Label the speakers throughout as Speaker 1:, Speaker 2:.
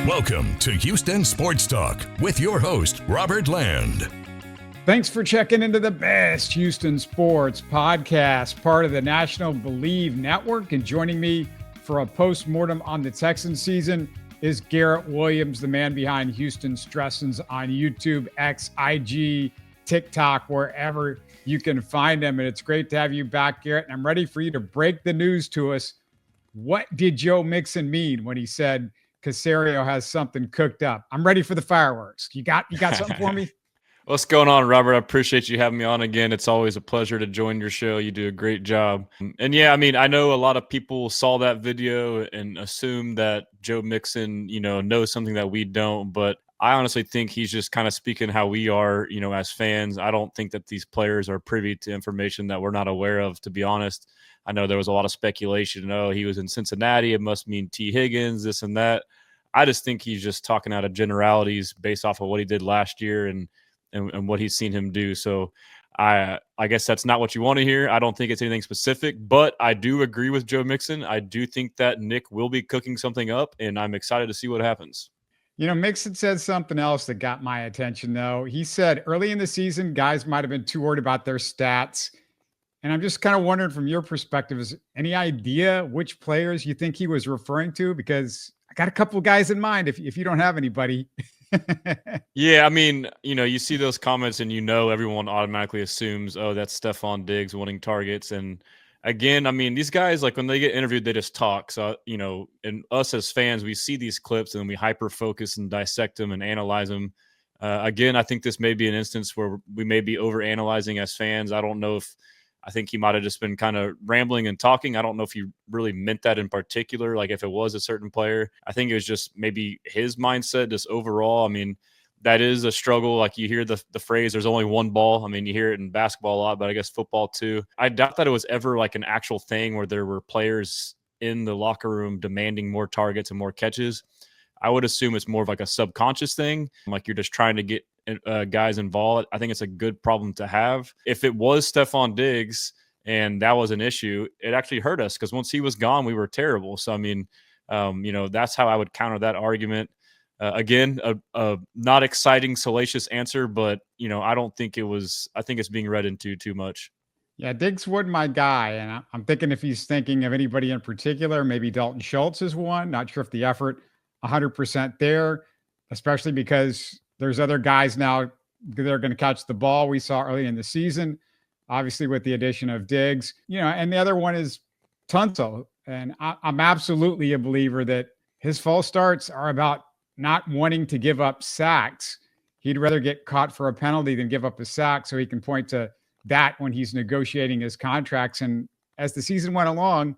Speaker 1: Welcome to Houston Sports Talk with your host, Robert Land.
Speaker 2: Thanks for checking into the best Houston sports podcast, part of the national Bleav Network. And joining me for a postmortem on the Texans season is Garrett Williams, the man behind Houston Stressans on YouTube, X, IG, TikTok, wherever you can find him. And it's great to have you back, Garrett. And I'm ready for you to break the news to us. What did Joe Mixon mean when he said Caserio has something cooked up? I'm ready for the fireworks. You got something for me?
Speaker 3: What's going on, Robert? I appreciate you having me on again. It's always a pleasure to join your show. You do a great job. And yeah, I mean, I know a lot of people saw that video and assume that Joe Mixon, knows something that we don't, but I honestly think he's just kind of speaking how we are, as fans. I don't think that these players are privy to information that we're not aware of, to be honest. I know there was a lot of speculation. Oh, he was in Cincinnati. It must mean T. Higgins, this and that. I just think he's just talking out of generalities based off of what he did last year and what he's seen him do. So I guess that's not what you want to hear. I don't think it's anything specific, but I do agree with Joe Mixon. I do think that Nick will be cooking something up, and I'm excited to see what happens.
Speaker 2: Mixon said something else that got my attention, though. He said early in the season, guys might have been too worried about their stats. And I'm just kind of wondering from your perspective, is any idea which players you think he was referring to? Because I got a couple of guys in mind if you don't have anybody.
Speaker 3: Yeah, I mean, you see those comments and everyone automatically assumes, oh, that's Stefon Diggs wanting targets. And again, I mean, these guys, like when they get interviewed, they just talk. So, and us as fans, we see these clips and we hyper-focus and dissect them and analyze them. Again, I think this may be an instance where we may be over-analyzing as fans. I think he might have just been kind of rambling and talking. I don't know if he really meant that in particular, like if it was a certain player. I think it was just maybe his mindset just overall. I mean, that is a struggle. Like you hear the phrase, there's only one ball. I mean, you hear it in basketball a lot, but I guess football too. I doubt that it was ever like an actual thing where there were players in the locker room demanding more targets and more catches. I would assume it's more of like a subconscious thing. Like you're just trying to get guys involved. I think it's a good problem to have. If it was Stefon Diggs and that was an issue, it actually hurt us because once he was gone, we were terrible. So, I mean, that's how I would counter that argument. Again, a not exciting, salacious answer, but, I don't think it was – I think it's being read into too much.
Speaker 2: Yeah, Diggs wasn't my guy, and I'm thinking if he's thinking of anybody in particular, maybe Dalton Schultz is one. Not sure if the effort 100% there, especially because there's other guys now that are going to catch the ball. We saw early in the season, obviously with the addition of Diggs, and the other one is Tunsil. And I'm absolutely a believer that his false starts are about not wanting to give up sacks. He'd rather get caught for a penalty than give up a sack so he can point to that when he's negotiating his contracts. And as the season went along,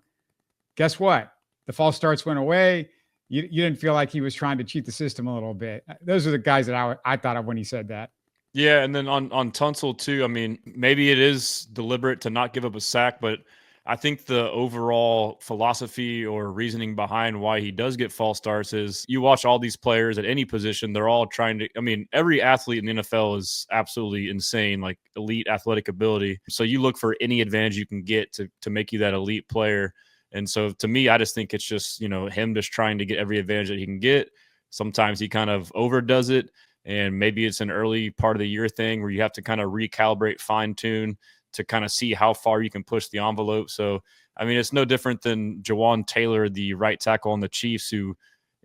Speaker 2: guess what? The false starts went away. You didn't feel like he was trying to cheat the system a little bit. Those are the guys that I thought of when he said that.
Speaker 3: Yeah, and then on Tunsil too, I mean, maybe it is deliberate to not give up a sack, but I think the overall philosophy or reasoning behind why he does get false starts is you watch all these players at any position, they're all trying to – I mean, every athlete in the NFL is absolutely insane, like elite athletic ability. So you look for any advantage you can get to make you that elite player. And so to me, I just think it's just, him just trying to get every advantage that he can get. Sometimes he kind of overdoes it, and maybe it's an early part of the year thing where you have to kind of recalibrate, fine tune to kind of see how far you can push the envelope. So, I mean, it's no different than Jawan Taylor, the right tackle on the Chiefs, who,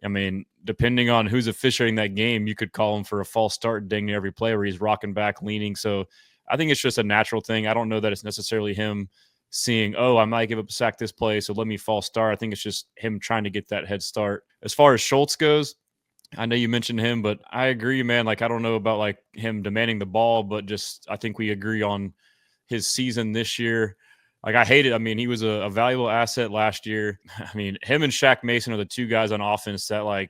Speaker 3: I mean, depending on who's officiating that game, you could call him for a false start dang near every play where he's rocking back, leaning. So I think it's just a natural thing. I don't know that it's necessarily him seeing, oh, I might give up a sack this play, so let me false start. I think it's just him trying to get that head start. As far as Schultz goes, I know you mentioned him, but I agree, man. Like, I don't know about like him demanding the ball, but just I think we agree on his season this year. Like, I hate it. I mean, he was a valuable asset last year. I mean, him and Shaq Mason are the two guys on offense that, like,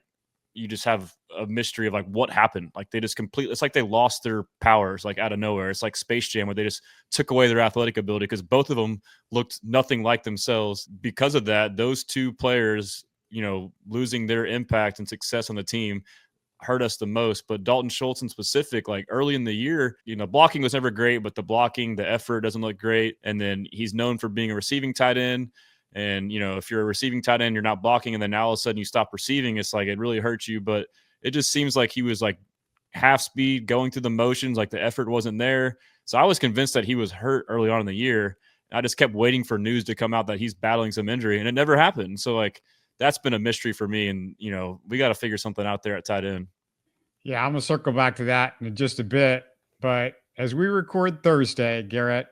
Speaker 3: you just have a mystery of, like, what happened. Like, they just completely – it's like they lost their powers, like, out of nowhere. It's like Space Jam where they just took away their athletic ability because both of them looked nothing like themselves. Because of that, those two players, losing their impact and success on the team hurt us the most. But Dalton Schultz in specific, like early in the year, blocking was never great, but the blocking, the effort doesn't look great. And then he's known for being a receiving tight end. And, if you're a receiving tight end, you're not blocking, and then now all of a sudden you stop receiving, it's like it really hurts you. But it just seems like he was like half speed going through the motions, like the effort wasn't there. So I was convinced that he was hurt early on in the year. I just kept waiting for news to come out that he's battling some injury, and it never happened. So, like, that's been a mystery for me. And, we got to figure something out there at tight end.
Speaker 2: Yeah, I'm going to circle back to that in just a bit. But as we record Thursday, Garrett,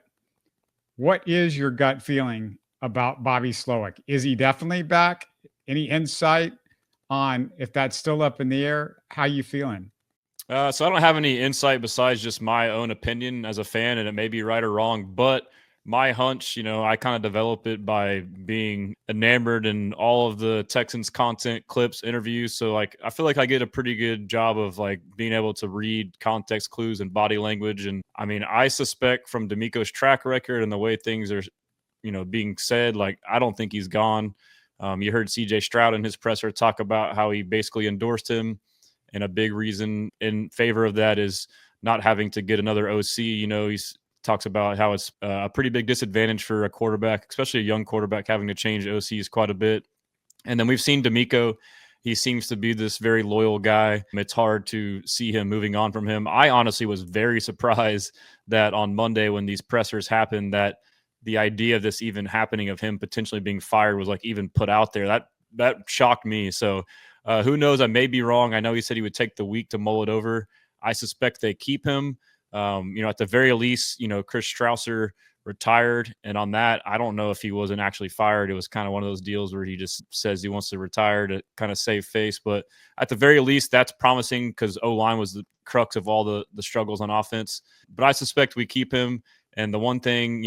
Speaker 2: what is your gut feeling about Bobby Slowik? Is he definitely back? Any insight on if that's still up in the air? How you feeling?
Speaker 3: So I don't have any insight besides just my own opinion as a fan, and it may be right or wrong, but my hunch, I kind of develop it by being enamored in all of the Texans content, clips, interviews. So, like, I feel like I get a pretty good job of, like, being able to read context clues and body language. And I mean, I suspect from D'Amico's track record and the way things are, being said, like, I don't think he's gone. You heard CJ Stroud in his presser talk about how he basically endorsed him. And a big reason in favor of that is not having to get another OC. He's talks about how it's a pretty big disadvantage for a quarterback, especially a young quarterback, having to change OCs quite a bit. And then we've seen D'Amico. He seems to be this very loyal guy. It's hard to see him moving on from him. I honestly was very surprised that on Monday when these pressers happened, that the idea of this even happening, of him potentially being fired, was like even put out there. That shocked me. So who knows? I may be wrong. I know he said he would take the week to mull it over. I suspect they keep him. At the very least, Chris Strausser retired. And on that, I don't know if he wasn't actually fired. It was kind of one of those deals where he just says he wants to retire to kind of save face. But at the very least, that's promising, because O-line was the crux of all the struggles on offense. But I suspect we keep him. And the one thing,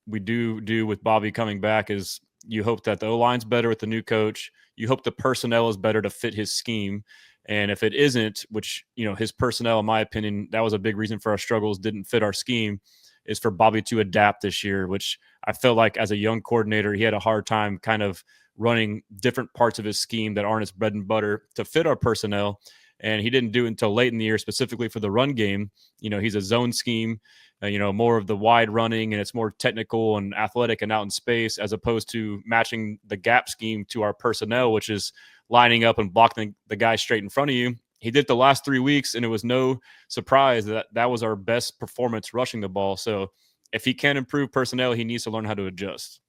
Speaker 3: we do with Bobby coming back is you hope that the O-line's better with the new coach. You hope the personnel is better to fit his scheme. And if it isn't, which, his personnel, in my opinion, that was a big reason for our struggles, didn't fit our scheme, is for Bobby to adapt this year, which I felt like as a young coordinator, he had a hard time kind of running different parts of his scheme that aren't his bread and butter to fit our personnel. And he didn't do it until late in the year, specifically for the run game. He's a zone scheme, more of the wide running, and it's more technical and athletic and out in space, as opposed to matching the gap scheme to our personnel, which is lining up and blocking the guy straight in front of you. He did the last 3 weeks, and it was no surprise that was our best performance rushing the ball. So if he can improve personnel, he needs to learn how to adjust.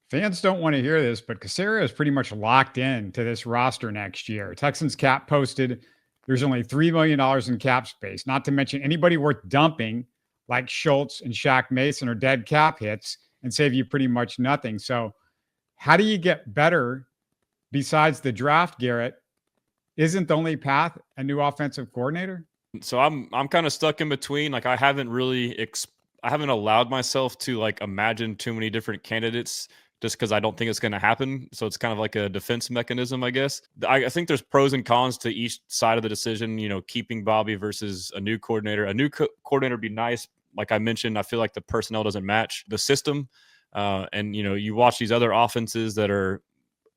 Speaker 2: Fans don't want to hear this, but Caserio is pretty much locked in to this roster next year. Texans cap posted, there's only $3 million in cap space, not to mention anybody worth dumping like Schultz and Shaq Mason are dead cap hits and save you pretty much nothing. So how do you get better besides the draft, Garrett? Isn't the only path a new offensive coordinator?
Speaker 3: So I'm kind of stuck in between. Like, I haven't allowed myself to, like, imagine too many different candidates, just because I don't think it's going to happen. So it's kind of like a defense mechanism, I guess. I think there's pros and cons to each side of the decision, keeping Bobby versus a new coordinator. A new coordinator would be nice. Like I mentioned, I feel like the personnel doesn't match the system. And, you watch these other offenses that are,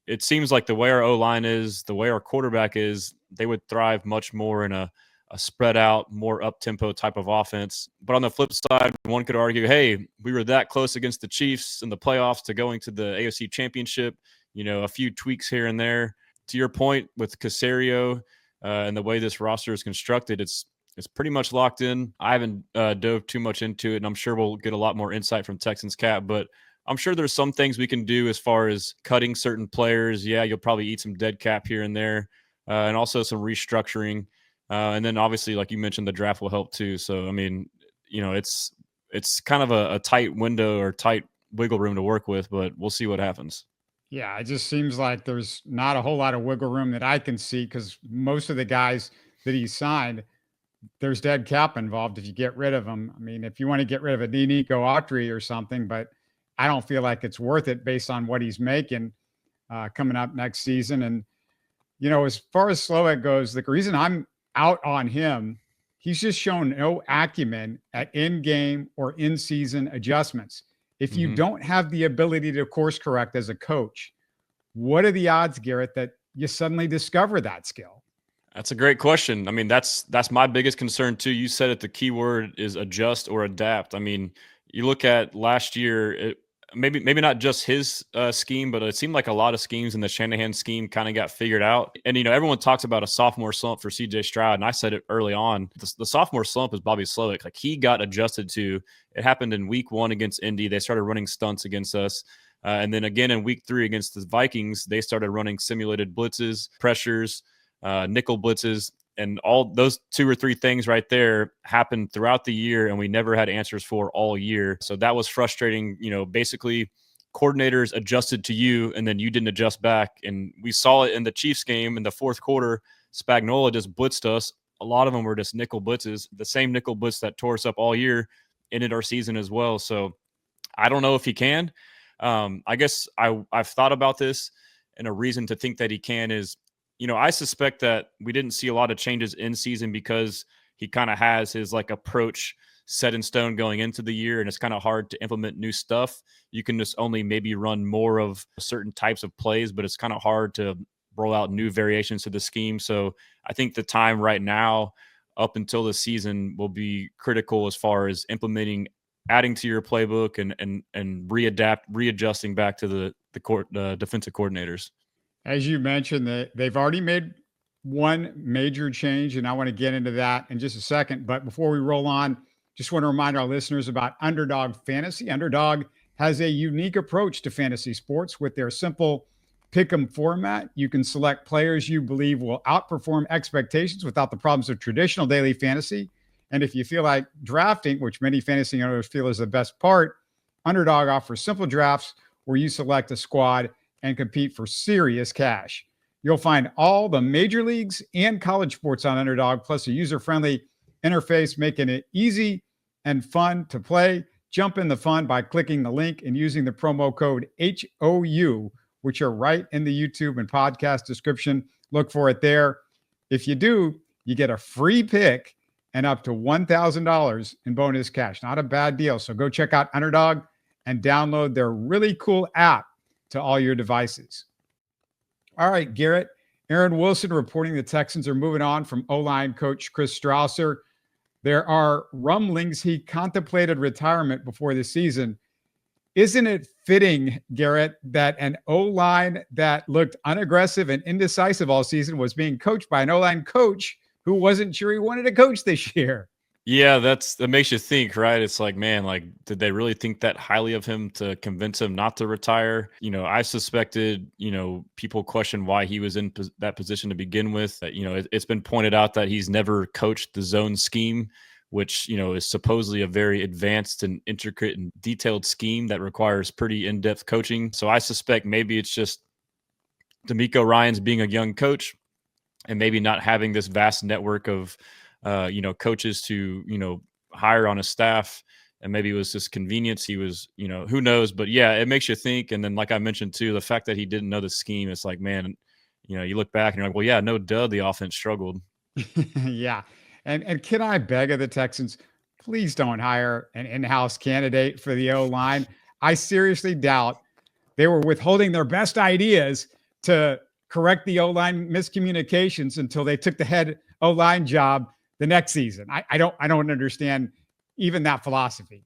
Speaker 3: it seems like the way our O-line is, the way our quarterback is, they would thrive much more in a spread out, more up-tempo type of offense. But on the flip side, one could argue, hey, we were that close against the Chiefs in the playoffs to going to the AFC Championship, a few tweaks here and there. To your point with Caserio and the way this roster is constructed, it's pretty much locked in. I haven't dove too much into it, and I'm sure we'll get a lot more insight from Texans Cap, but I'm sure there's some things we can do as far as cutting certain players. Yeah, you'll probably eat some dead cap here and there, and also some restructuring. And then obviously, like you mentioned, the draft will help too. So, I mean, it's kind of a tight window or tight wiggle room to work with, but we'll see what happens.
Speaker 2: Yeah, it just seems like there's not a whole lot of wiggle room that I can see, because most of the guys that he signed, there's dead cap involved if you get rid of them. I mean, if you want to get rid of a Nico Autry or something, but I don't feel like it's worth it based on what he's making coming up next season. And, as far as Slowik goes, the reason I'm out on him, he's just shown no acumen at in-game or in-season adjustments. If you don't have the ability to course correct as a coach, what are the odds, Garrett, that you suddenly discover that skill?
Speaker 3: That's a great question. I mean, that's my biggest concern too. You said it, the key word is adjust or adapt. I mean, you look at last year, maybe not just his scheme, but it seemed like a lot of schemes in the Shanahan scheme kind of got figured out. And, everyone talks about a sophomore slump for CJ Stroud. And I said it early on, the sophomore slump is Bobby Slowik. Like, he got adjusted to, it happened in week 1 against Indy. They started running stunts against us. And then again in week 3 against the Vikings, they started running simulated blitzes, pressures, nickel blitzes. And all those 2 or 3 things right there happened throughout the year, and we never had answers for all year. So that was frustrating. Basically coordinators adjusted to you, and then you didn't adjust back. And we saw it in the Chiefs game in the fourth quarter. Spagnuolo just blitzed us. A lot of them were just nickel blitzes. The same nickel blitz that tore us up all year ended our season as well. So I don't know if he can. I guess I've thought about this, and a reason to think that he can is, I suspect that we didn't see a lot of changes in season because he kind of has his approach set in stone going into the year, and it's kind of hard to implement new stuff. You can just only maybe run more of certain types of plays, but it's kind of hard to roll out new variations to the scheme. So I think the time right now up until the season will be critical as far as implementing, adding to your playbook and readjusting back to the defensive coordinators.
Speaker 2: As you mentioned, they've already made one major change, and I want to get into that in just a second. But before we roll on, just want to remind our listeners about Underdog Fantasy. Underdog has a unique approach to fantasy sports with their simple pick'em format. You can select players you believe will outperform expectations without the problems of traditional daily fantasy. And if you feel like drafting, which many fantasy owners feel is the best part, Underdog offers simple drafts where you select a squad and compete for serious cash. You'll find all the major leagues and college sports on Underdog, plus a user-friendly interface, making it easy and fun to play. Jump in the fun by clicking the link and using the promo code HOU, which are right in the YouTube and podcast description. Look for it there. If you do, you get a free pick and up to $1,000 in bonus cash. Not a bad deal. So go check out Underdog and download their really cool app to all your devices. All right, Garrett. Aaron Wilson reporting the Texans are moving on from O-line coach Chris Strausser. There are rumblings he contemplated retirement before the season. Isn't it fitting, Garrett, that an O-line that looked unaggressive and indecisive all season was being coached by an O-line coach who wasn't sure he wanted to coach this year?
Speaker 3: Yeah, that makes you think, right? It's like, man, did they really think that highly of him to convince him not to retire? I suspected, people question why he was in that position to begin with. It's been pointed out that he's never coached the zone scheme, which, is supposedly a very advanced and intricate and detailed scheme that requires pretty in-depth coaching. So I suspect maybe it's just D'Amico Ryans being a young coach and maybe not having this vast network of coaches to, hire on his staff. And maybe it was just convenience. He was, who knows, but yeah, it makes you think. And then, like I mentioned too, the fact that he didn't know the scheme, it's like, man, you look back and you're like, well, yeah, no duh, the offense struggled.
Speaker 2: Yeah. And can I beg of the Texans, please don't hire an in-house candidate for the O-line. I seriously doubt they were withholding their best ideas to correct the O-line miscommunications until they took the head O-line job the next season. I don't understand even that philosophy.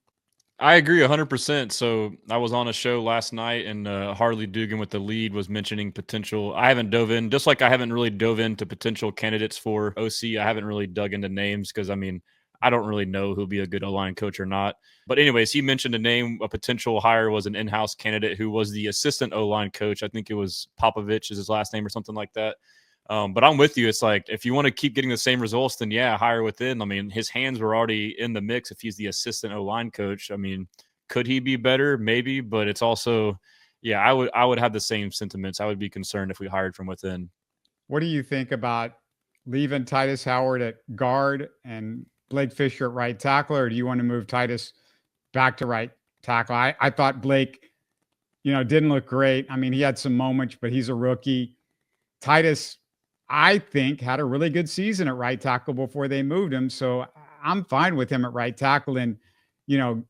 Speaker 3: I agree 100%. So I was on a show last night, and Harley Dugan with the lead was mentioning potential. I haven't dove in, just like I haven't really dove into potential candidates for OC. I haven't really dug into names because, I don't really know who'll be a good O-line coach or not. But anyways, he mentioned a potential hire was an in-house candidate who was the assistant O-line coach. I think it was Popovich is his last name or something like that. But I'm with you. It's like, if you want to keep getting the same results, then yeah, hire within. His hands were already in the mix if he's the assistant O-line coach. Could he be better? Maybe, but it's also, yeah, I would have the same sentiments. I would be concerned if we hired from within.
Speaker 2: What do you think about leaving Tytus Howard at guard and Blake Fisher at right tackle, or do you want to move Tytus back to right tackle? I thought Blake, didn't look great. He had some moments, but he's a rookie. Tytus, I think, had a really good season at right tackle before they moved him. So I'm fine with him at right tackle and,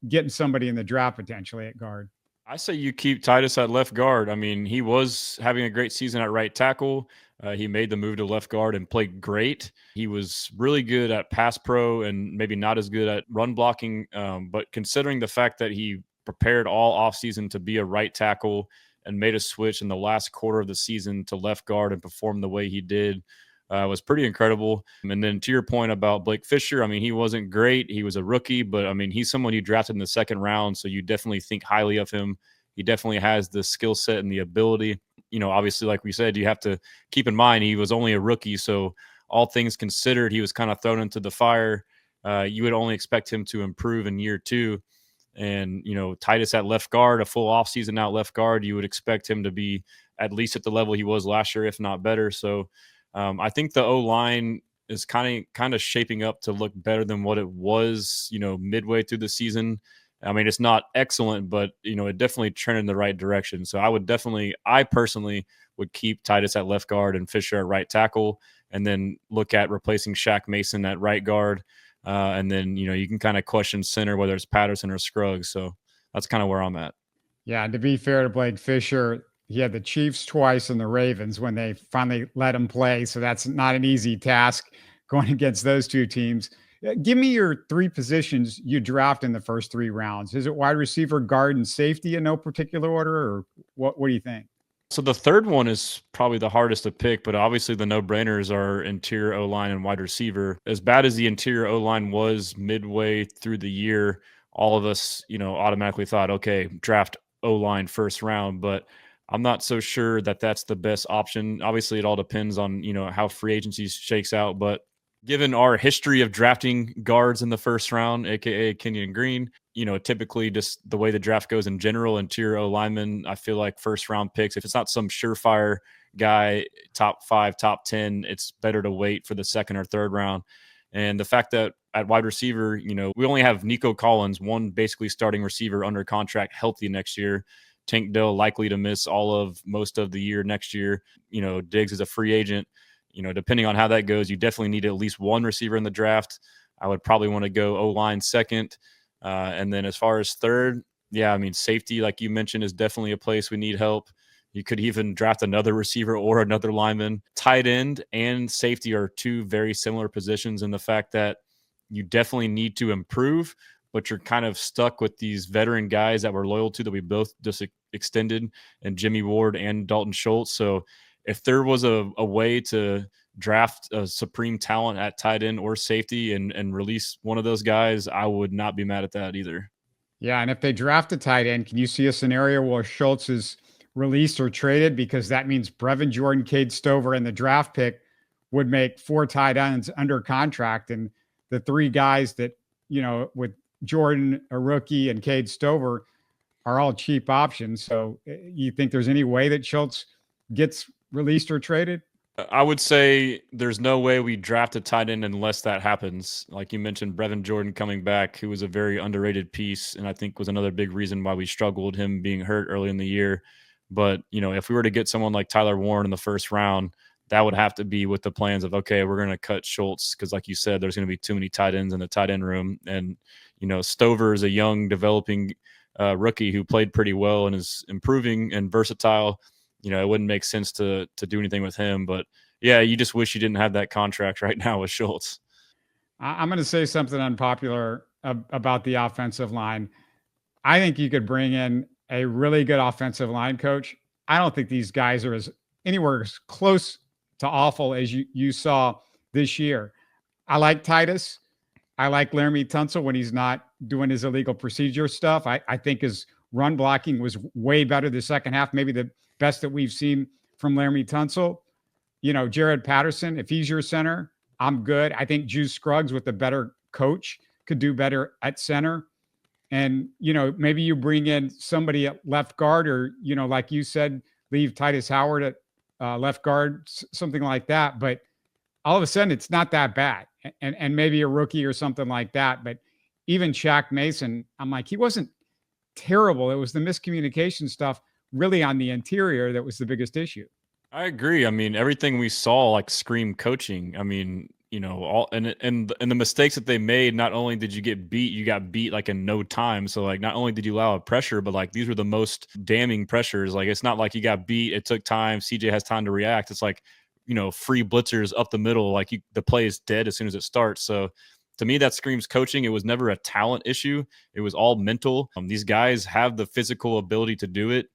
Speaker 2: getting somebody in the draft potentially at guard.
Speaker 3: I say you keep Tytus at left guard. He was having a great season at right tackle. He made the move to left guard and played great. He was really good at pass pro and maybe not as good at run blocking. But considering the fact that he prepared all offseason to be a right tackle and made a switch in the last quarter of the season to left guard and perform the way he did was pretty incredible. And then to your point about Blake Fisher, I mean, he wasn't great. He was a rookie, but I mean, he's someone you drafted in the second round, so you definitely think highly of him. He definitely has the skill set and the ability. Obviously, like we said, you have to keep in mind he was only a rookie, so all things considered, he was kind of thrown into the fire. You would only expect him to improve in year two. And, Tytus at left guard, a full offseason out left guard, you would expect him to be at least at the level he was last year, if not better. So I think the O-line is kind of shaping up to look better than what it was, midway through the season. I mean, it's not excellent, but, it definitely trended in the right direction. So I personally would keep Tytus at left guard and Fisher at right tackle, and then look at replacing Shaq Mason at right guard. And then, you can kind of question center, whether it's Patterson or Scruggs. So that's kind of where I'm at.
Speaker 2: Yeah. And to be fair to Blake Fisher, he had the Chiefs twice and the Ravens when they finally let him play. So that's not an easy task going against those two teams. Give me your three positions you draft in the first three rounds. Is it wide receiver, guard, and safety in no particular order, or what do you think?
Speaker 3: So the third one is probably the hardest to pick, but obviously the no-brainers are interior O-line and wide receiver. As bad as the interior O-line was midway through the year, all of us, automatically thought, okay, draft O-line first round, but I'm not so sure that that's the best option. Obviously, it all depends on, how free agency shakes out. But given our history of drafting guards in the first round, aka Kenyon Green, typically just the way the draft goes in general, interior O linemen, I feel like first round picks, if it's not some surefire guy, top 5, top 10, it's better to wait for the second or third round. And the fact that at wide receiver, we only have Nico Collins, one basically starting receiver under contract, healthy next year. Tank Dell likely to miss most of the year next year. Diggs is a free agent. Depending on how that goes, you definitely need at least one receiver in the draft. I would probably want to go O-line second. And then as far as third, safety, like you mentioned, is definitely a place we need help. You could even draft another receiver or another lineman. Tight end and safety are two very similar positions in the fact that you definitely need to improve, but you're kind of stuck with these veteran guys that we're loyal to that we both just extended, and Jimmy Ward and Dalton Schultz. So if there was a way to draft a supreme talent at tight end or safety and release one of those guys, I would not be mad at that either.
Speaker 2: Yeah. And if they draft a tight end, can you see a scenario where Schultz is released or traded? Because that means Brevin Jordan, Cade Stover, and the draft pick would make 4 tight ends under contract. And the 3 guys that, with Jordan, a rookie, and Cade Stover are all cheap options. So you think there's any way that Schultz gets released or traded?
Speaker 3: I would say there's no way we draft a tight end unless that happens. Like you mentioned, Brevin Jordan coming back, who was a very underrated piece, and I think was another big reason why we struggled, him being hurt early in the year. But, if we were to get someone like Tyler Warren in the first round, that would have to be with the plans of, okay, we're going to cut Schultz because, like you said, there's going to be too many tight ends in the tight end room. And, Stover is a young, developing rookie who played pretty well and is improving and versatile. It wouldn't make sense to do anything with him. But, yeah, you just wish you didn't have that contract right now with Schultz.
Speaker 2: I'm going to say something unpopular about the offensive line. I think you could bring in a really good offensive line coach. I don't think these guys are anywhere as close to awful as you saw this year. I like Tytus. I like Laramie Tunsil when he's not doing his illegal procedure stuff. I think his run blocking was way better the second half, maybe the best that we've seen from Laramie Tunsil. Jared Patterson, if he's your center, I'm good. I think Juice Scruggs with a better coach could do better at center. And, maybe you bring in somebody at left guard or, like you said, leave Tytus Howard at left guard, something like that. But all of a sudden, it's not that bad. And maybe a rookie or something like that. But even Shaq Mason, I'm like, he wasn't terrible. It was the miscommunication stuff really on the interior that was the biggest issue.
Speaker 3: I agree. I mean, everything we saw screamed coaching. I mean, all and the mistakes that they made, not only did you get beat, you got beat in no time. So not only did you allow a pressure, but these were the most damning pressures. It's not like you got beat, it took time, CJ has time to react. It's free blitzers up the middle, the play is dead as soon as it starts. So To me, that screams coaching. It was never a talent issue. It was all mental. These guys have the physical ability to do it.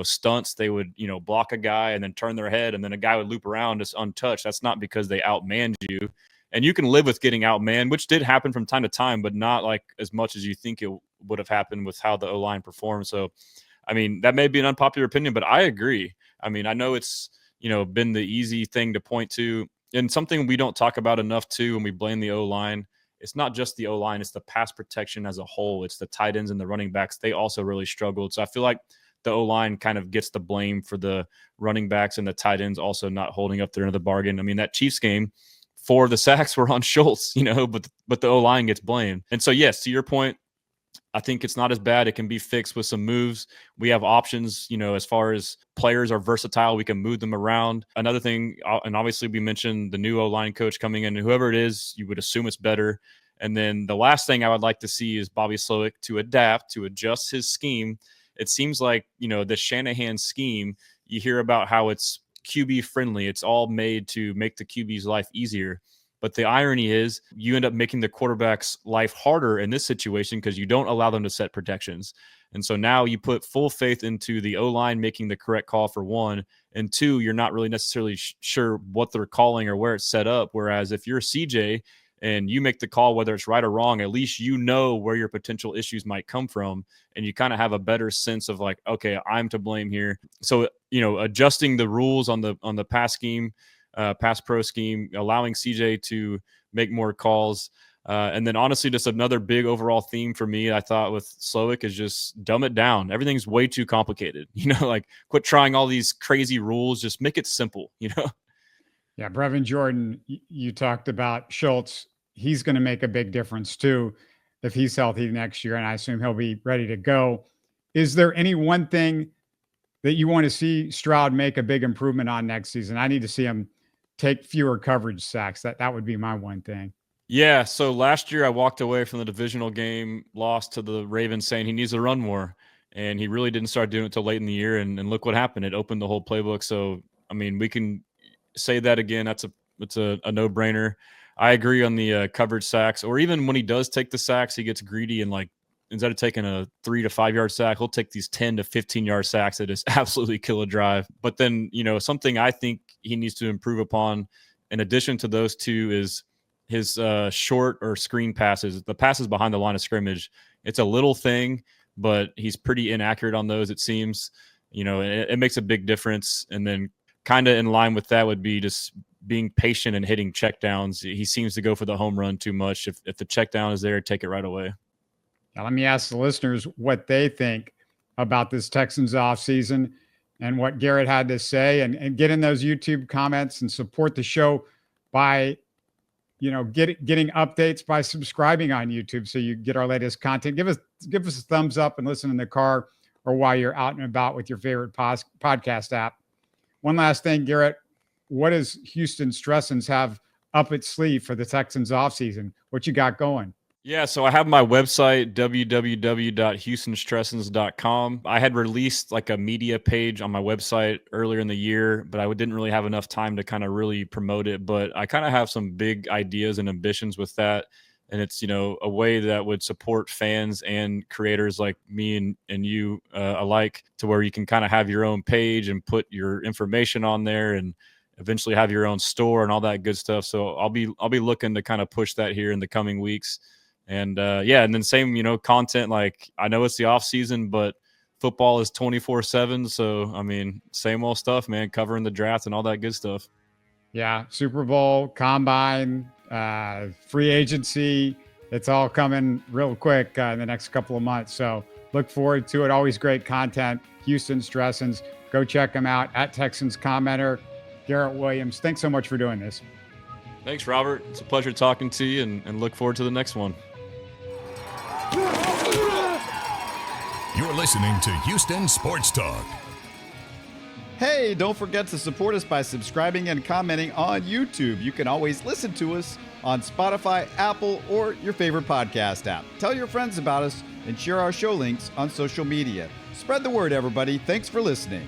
Speaker 3: Stunts, they would, block a guy and then turn their head and then a guy would loop around just untouched. That's not because they outmanned you. And you can live with getting outmanned, which did happen from time to time, but not like as much as you think it would have happened with how the O-line performed. So, that may be an unpopular opinion, but I agree. I know it's, been the easy thing to point to, and something we don't talk about enough too when we blame the O-line. It's not just the O-line, it's the pass protection as a whole. It's the tight ends and the running backs. They also really struggled. So I feel like the O-line kind of gets the blame for the running backs and the tight ends also not holding up their end of the bargain. That Chiefs game, 4 of the sacks were on Schultz, but the O-line gets blamed. And so, yes, to your point, I think it's not as bad. It can be fixed with some moves. We have options, as far as players are versatile, we can move them around. Another thing, and obviously we mentioned the new O-line coach coming in, and whoever it is, you would assume it's better. And then the last thing I would like to see is Bobby Slowik to adapt, to adjust his scheme. It seems like, the Shanahan scheme, you hear about how it's QB friendly. It's all made to make the QB's life easier. But the irony is you end up making the quarterback's life harder in this situation because you don't allow them to set protections. And so now you put full faith into the O-line making the correct call for one, and two, you're not really necessarily sure what they're calling or where it's set up. Whereas if you're CJ and you make the call, whether it's right or wrong, at least you know where your potential issues might come from. And you kind of have a better sense of like, okay, I'm to blame here. So, adjusting the rules on the pass scheme, pass pro scheme, allowing CJ to make more calls. And then honestly, just another big overall theme for me, I thought with Slowik is just dumb it down. Everything's way too complicated, like quit trying all these crazy rules, just make it simple,
Speaker 2: Yeah. Brevin Jordan, you talked about Schultz. He's going to make a big difference too if he's healthy next year, and I assume he'll be ready to go. Is there any one thing that you want to see Stroud make a big improvement on next season? I need to see him take fewer coverage sacks. That would be my one thing.
Speaker 3: Yeah, so last year I walked away from the divisional game, lost to the Ravens, saying he needs to run more, and he really didn't start doing it until late in the year, and look what happened. It opened the whole playbook. So, we can say that again. It's a no-brainer. I agree on the coverage sacks, or even when he does take the sacks, he gets greedy and like instead of taking a 3 to 5 yard sack, he'll take these 10 to 15 yard sacks that just absolutely kill a drive. But then, something I think he needs to improve upon in addition to those two is his short or screen passes, the passes behind the line of scrimmage. It's a little thing, but he's pretty inaccurate on those, it seems. It makes a big difference. And then kind of in line with that would be just being patient and hitting checkdowns. He seems to go for the home run too much. If the check down is there, take it right away.
Speaker 2: Now, let me ask the listeners what they think about this Texans offseason and what Garrett had to say, and get in those YouTube comments and support the show by, getting updates by subscribing on YouTube so you get our latest content. Give us a thumbs up and listen in the car or while you're out and about with your favorite podcast app. One last thing, Garrett, what does Houston Stressans have up its sleeve for the Texans offseason? What you got going?
Speaker 3: Yeah, so I have my website, www.houstonstressans.com. I had released like a media page on my website earlier in the year, but I didn't really have enough time to kind of really promote it. But I kind of have some big ideas and ambitions with that. And it's, a way that would support fans and creators like me and you alike, to where you can kind of have your own page and put your information on there and eventually have your own store and all that good stuff. So I'll be looking to kind of push that here in the coming weeks. And and then same, content, like I know it's the off season, but football is 24/7. So, same old stuff, man, covering the draft and all that good stuff.
Speaker 2: Yeah. Super Bowl, combine, free agency. It's all coming real quick in the next couple of months. So look forward to it. Always great content. Houston Stressans. Go check them out at Texans Commenter. Garrett Williams, thanks so much for doing this.
Speaker 3: Thanks, Robert. It's a pleasure talking to you, and look forward to the next one.
Speaker 1: You're listening to Houston Sports Talk.
Speaker 4: Hey, don't forget to support us by subscribing and commenting on YouTube. You can always listen to us on Spotify, Apple, or your favorite podcast app. Tell your friends about us and share our show links on social media. Spread the word, everybody. Thanks for listening.